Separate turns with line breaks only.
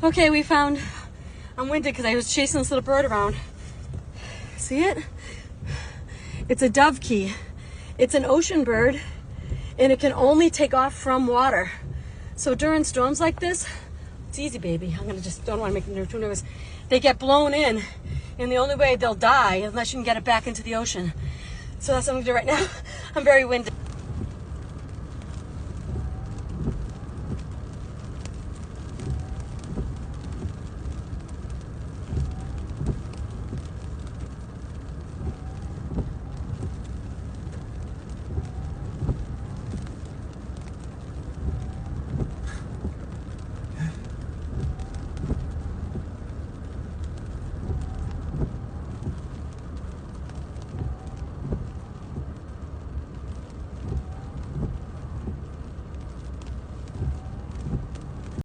Okay, we found, I'm winded because I was chasing this little bird around. See it? It's a dovekie. It's an ocean bird, and it can only take off from water. So during storms like this, it's easy, baby. I'm gonna just, don't want to make them too nervous. They get blown in, and the only way they'll die unless you can get it back into the ocean. So that's what I'm gonna do right now. I'm very winded.